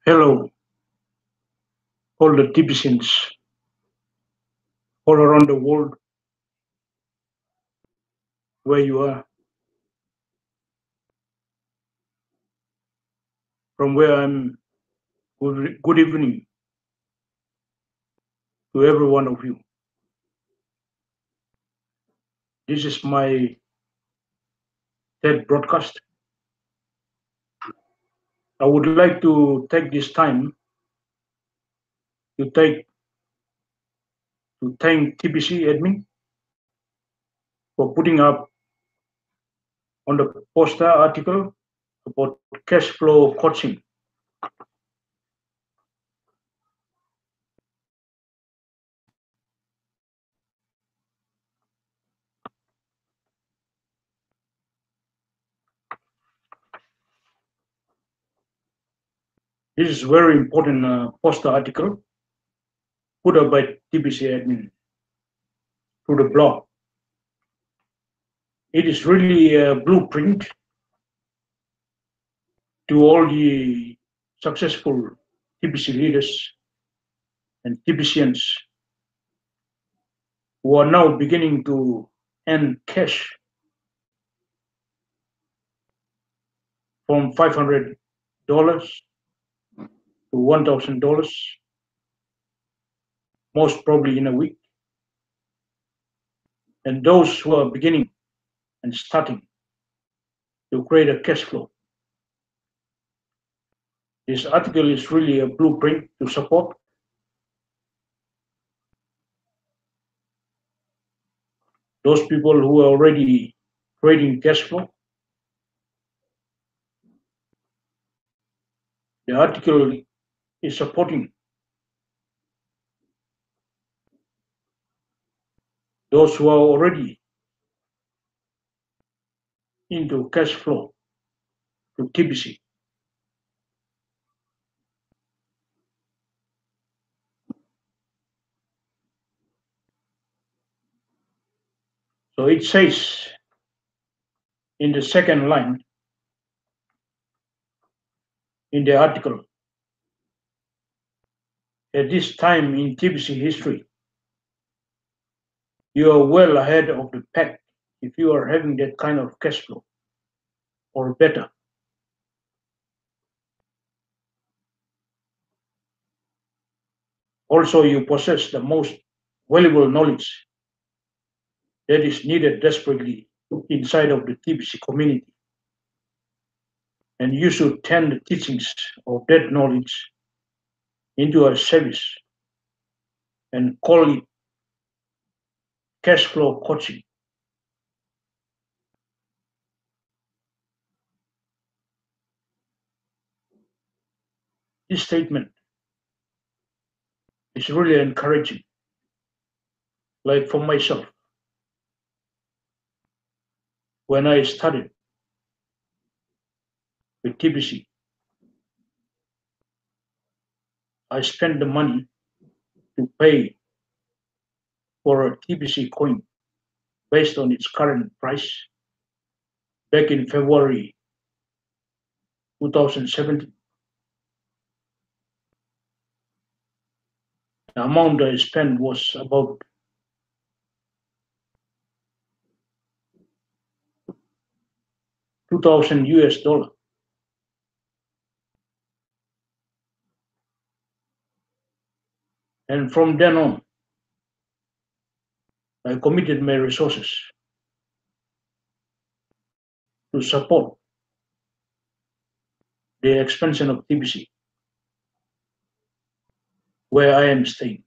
Hello, all the TBCs all around the world where you are, from where I'm. Good evening to every one of you. This is my third broadcast. I would like to take this time to take to thank TBC admin for putting up on the poster article about cash flow coaching. This is very important poster article put up by TBC admin to the blog. It is really a blueprint to all the successful TBC leaders and TBCians who are now beginning to earn cash from $500 to $1,000, most probably in a week. And those who are beginning and starting to create a cash flow. This article is really a blueprint to support those people who are already creating cash flow. The article is supporting those who are already into cash flow to TBC. So it says in the second line in the article, at this time in TBC history, you are well ahead of the pack if you are having that kind of cash flow or better. Also, you possess the most valuable knowledge that is needed desperately inside of the TBC community. And you should turn the teachings of that knowledge into a service and call it cash flow coaching. This statement is really encouraging. Like for myself, when I started with TBC, I spent the money to pay for a TBC coin based on its current price back in February 2017. The amount I spent was about 2,000 US dollar. And from then on, I committed my resources to support the expansion of TBC, where I am staying,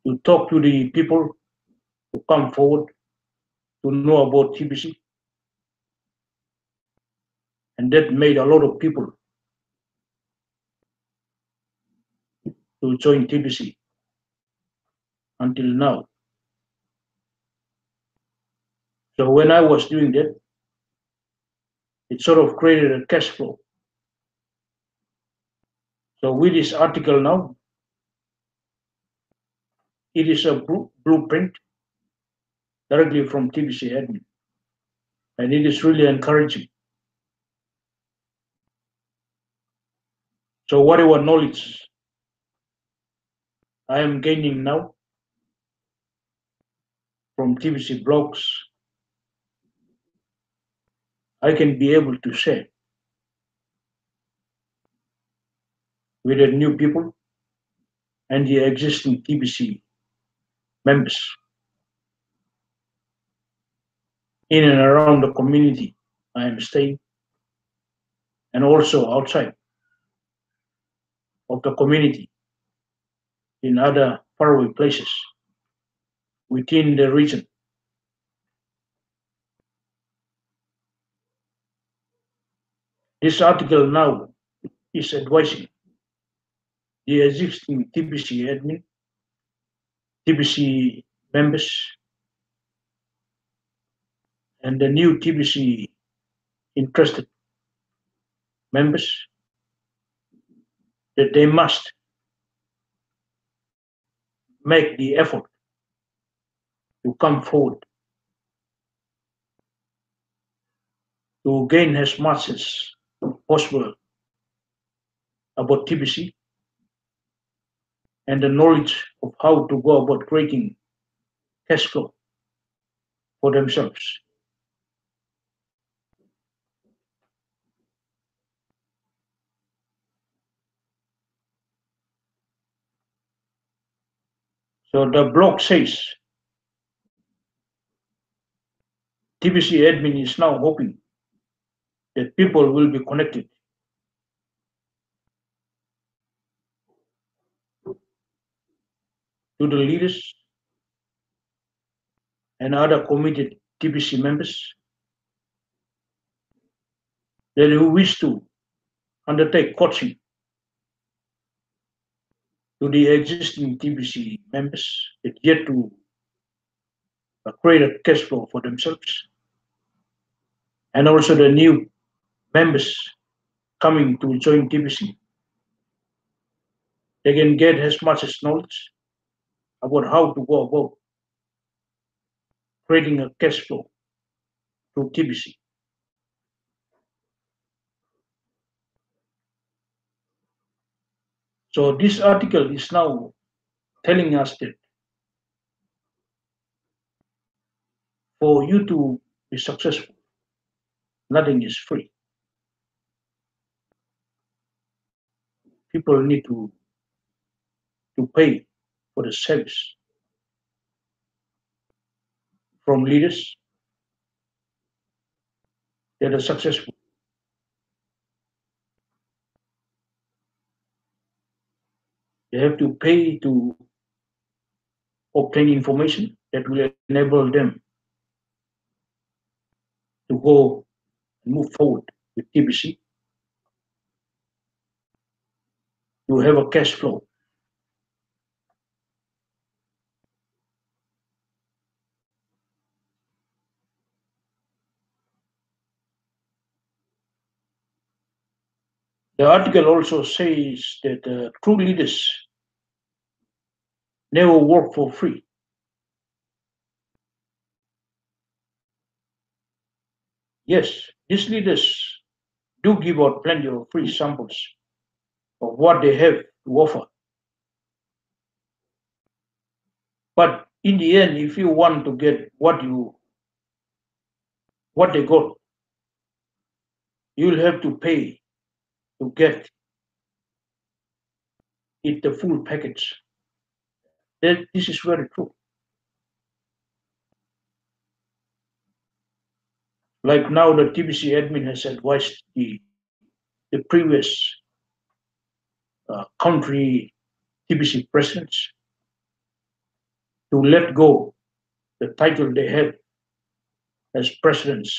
to talk to the people who come forward to know about TBC. And that made a lot of people to join TBC until now. So when I was doing that, it sort of created a cash flow. So with this article now, it is a blueprint directly from TBC admin. And it is really encouraging So whatever knowledge I am gaining now from TBC blogs, I can be able to share with the new people and the existing TBC members in and around the community I am staying, and also outside of the community in other faraway places within the region. This article now is advising the existing TBC admin, TBC members, and the new TBC interested members that they must make the effort to come forward to gain as much as possible about TBC and the knowledge of how to go about creating cash flow for themselves. So the blog says TBC admin is now hoping that people will be connected to the leaders and other committed TBC members that who wish to undertake coaching to the existing TBC members that yet to create a cash flow for themselves, and also the new members coming to join TBC. They can get as much as knowledge about how to go about creating a cash flow through TBC. So this article is now telling us that for you to be successful, nothing is free. People need to pay for the service from leaders that are successful. They have to pay to obtain information that will enable them to go and move forward with TBC, to have a cash flow. The article also says that true leaders never work for free. Yes, these leaders do give out plenty of free samples of what they have to offer. But in the end, if you want to get what they got, you'll have to pay to get it the full package. This is very true. Like now, the TBC admin has advised the previous country TBC presidents to let go the title they had as presidents.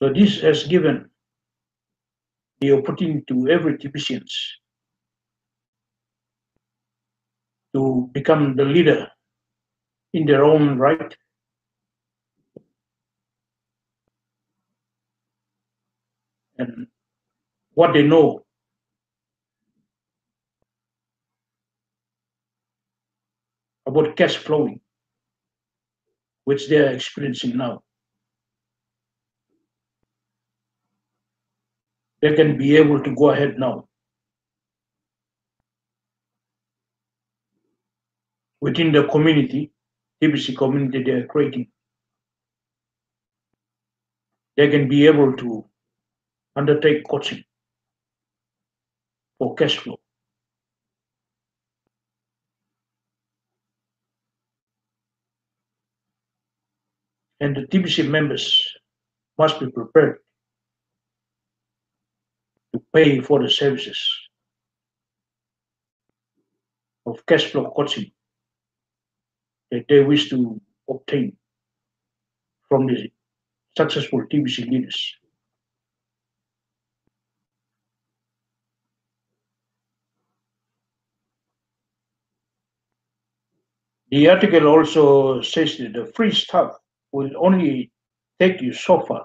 So this has given the opportunity to every TBCians to become the leader in their own right, and what they know about cash flowing which they are experiencing now. They can be able to go ahead now within the community, TBC community they are creating. They can be able to undertake coaching for cash flow. And the TBC members must be prepared to pay for the services of cash flow coaching that they wish to obtain from the successful TBC leaders. The article also says that the free stuff will only take you so far,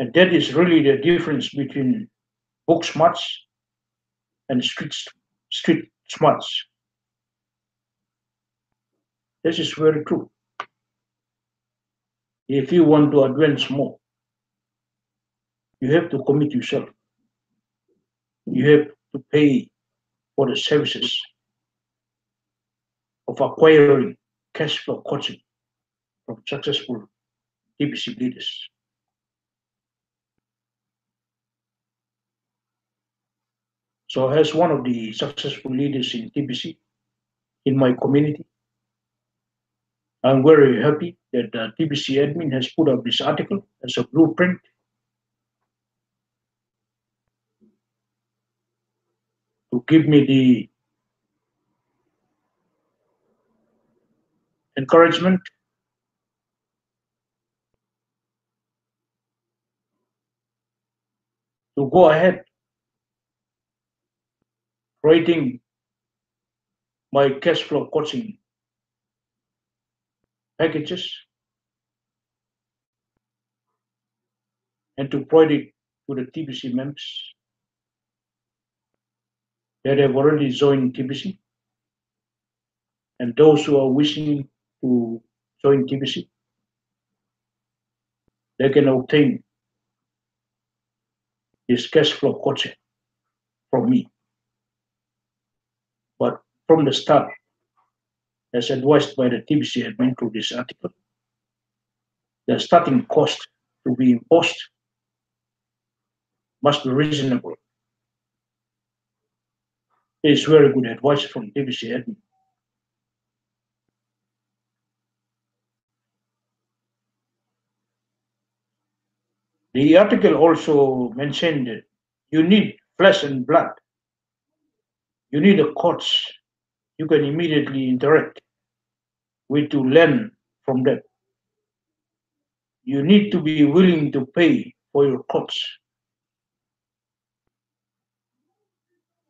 and that is really the difference between book smarts and street smarts. This is very true. If you want to advance more, you have to commit yourself. You have to pay for the services of acquiring cash flow coaching from successful TBC leaders. So, as one of the successful leaders in TBC in my community, I'm very happy that the TBC admin has put up this article as a blueprint to give me the encouragement to go ahead writing my cash flow coaching packages and to provide it to the TBC members that have already joined TBC and those who are wishing to join TBC. They can obtain this cash flow coaching from me. But from the start, as advised by the TBC admin through this article, the starting cost to be imposed must be reasonable. It is very good advice from TBC admin. The article also mentioned that you need flesh and blood. You need a coach you can immediately interact with to learn from them. You need to be willing to pay for your coach.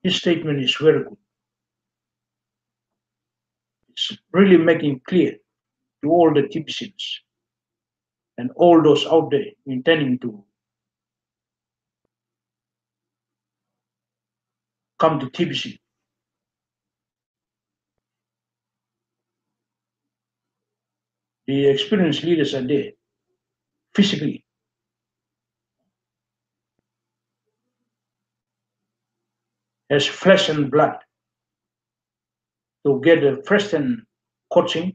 This statement is very good. It's really making clear to all the TBCs and all those out there intending to come to TBC. The experienced leaders are there physically. As flesh and blood to get a first-hand coaching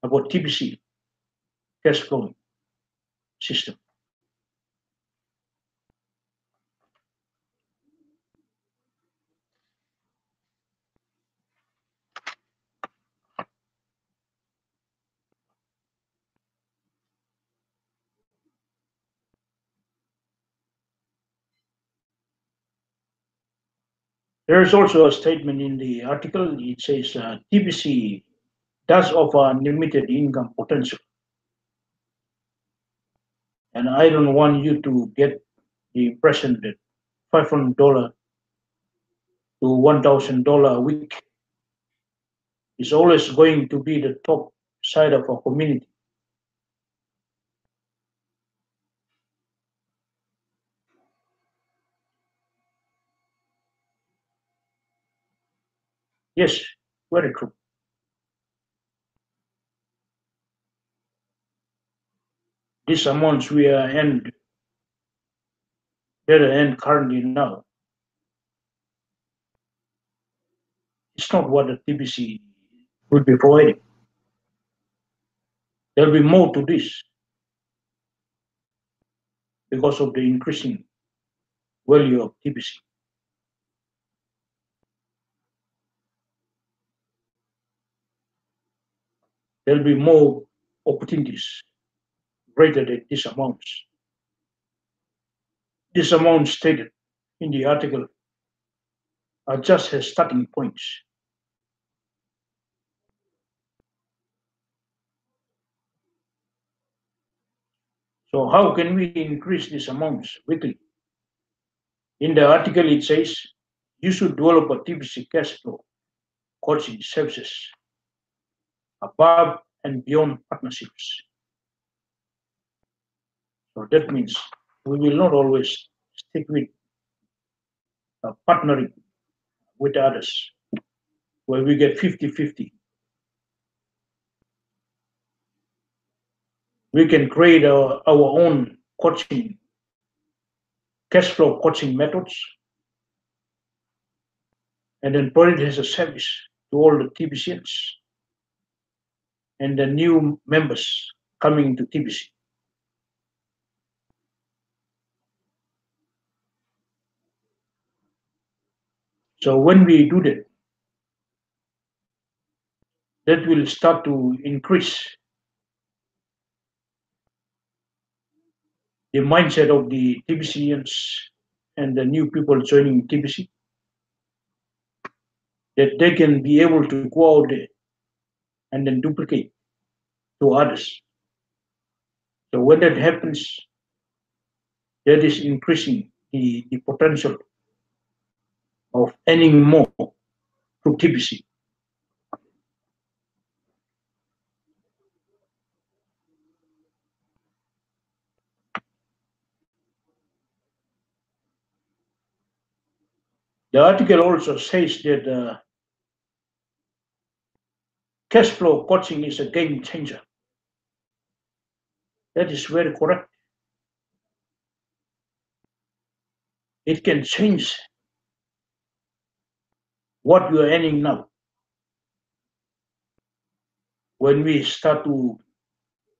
about TBC cash flow system. There is also a statement in the article. It says TBC does offer unlimited income potential, and I don't want you to get the impression that $500 to $1,000 a week is always going to be the top side of our community. Yes, very true. These amounts we are and better and currently now, it's not what the TBC will be providing. There'll be more to this because of the increasing value of TBC. There'll be more opportunities greater than these amounts. These amounts stated in the article are just as starting points. So how can we increase these amounts quickly? In the article it says you should develop a TBC cash flow coaching services above and beyond partnerships. So that means we will not always stick with partnering with others where we get 50-50. We can create our own coaching, cash flow coaching methods, and then put it as a service to all the TBCs and the new members coming into TBC. So when we do that, that will start to increase the mindset of the TBCians and the new people joining TBC, that they can be able to go out there and then duplicate to others. So when that happens, that is increasing the potential of earning more through TBC. The article also says that cash flow coaching is a game changer. That is very correct. It can change what you are earning now when we start to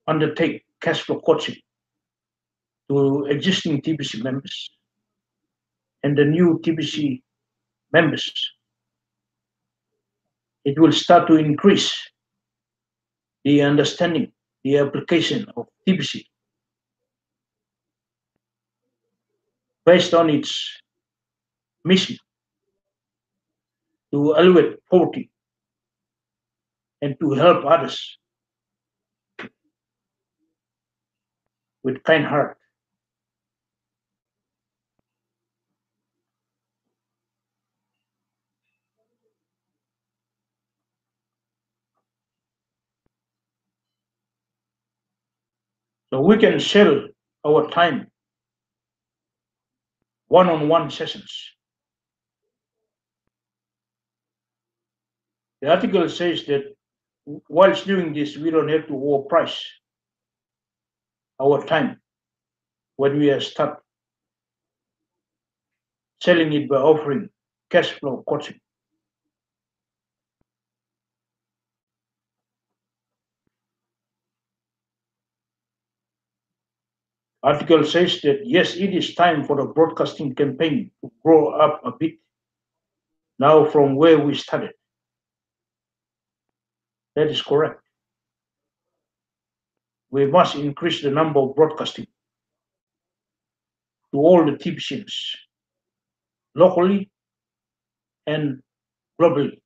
undertake cash flow coaching to existing TBC members and the new TBC members. It will start to increase the understanding, the application of TBC based on its mission to elevate poverty and to help others with kind heart. So we can sell our time one-on-one sessions. The article says that whilst doing this, we don't have to overprice our time when we start selling it by offering cash flow coaching. Article says that yes, it is time for the broadcasting campaign to grow up a bit now from where we started. That is correct. We must increase the number of broadcasting to all the TBCs locally and globally.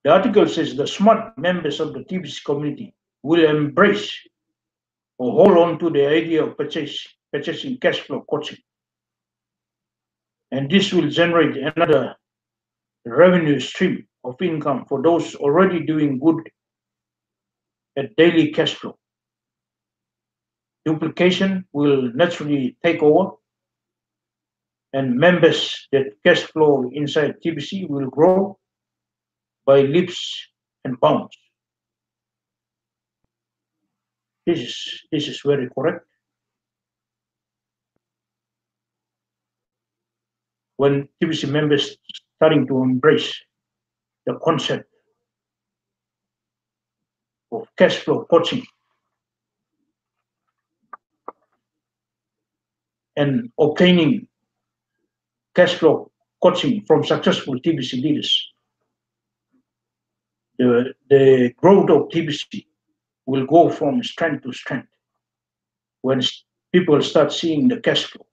The article says the smart members of the TBC community will embrace or hold on to the idea of purchasing cash flow coaching. And this will generate another revenue stream of income for those already doing good at daily cash flow. Duplication will naturally take over, and members that cash flow inside TBC will grow by leaps and bounds. This is very correct. When TBC members starting to embrace the concept of cash flow coaching and obtaining cash flow coaching from successful TBC leaders, the growth of TBC will go from strength to strength when people start seeing the cash flow.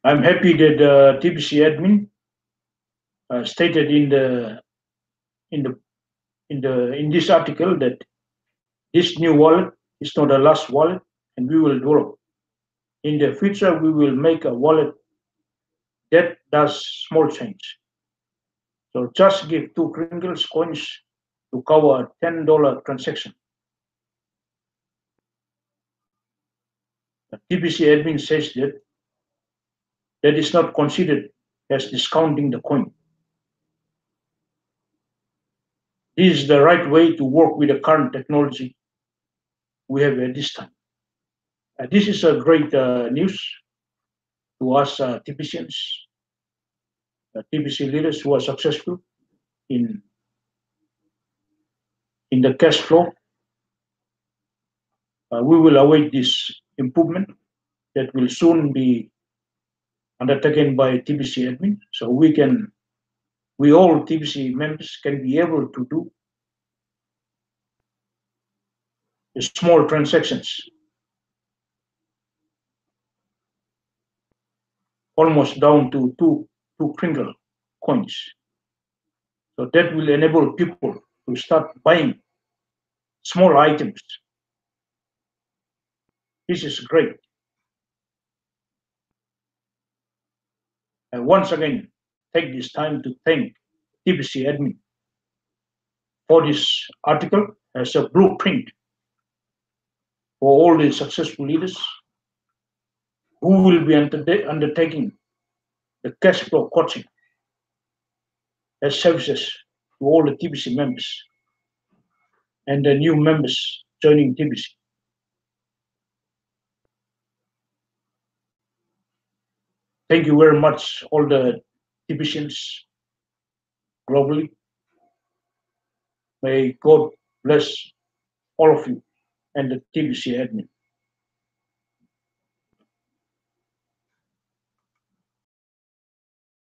I'm happy that TBC admin stated in the in this article that this new wallet is not a last wallet, and we will develop. In the future, we will make a wallet that does small change. So just give 2 Kringles coins to cover a $10 transaction. The TBC admin says that that is not considered as discounting the coin. This is the right way to work with the current technology we have at this time. This is a great news to us TBCians, TBC leaders who are successful in the cash flow. We will await this improvement that will soon be undertaken by TBC admin, so we all TBC members can be able to do the small transactions, almost down to two Kringle coins. So that will enable people to start buying small items. This is great. And once again, take this time to thank TBC admin for this article as a blueprint for all the successful leaders who will be undertaking the cash flow coaching as services to all the TBC members and the new members joining TBC. Thank you very much, all the TBCians globally. May God bless all of you and the TBC admin.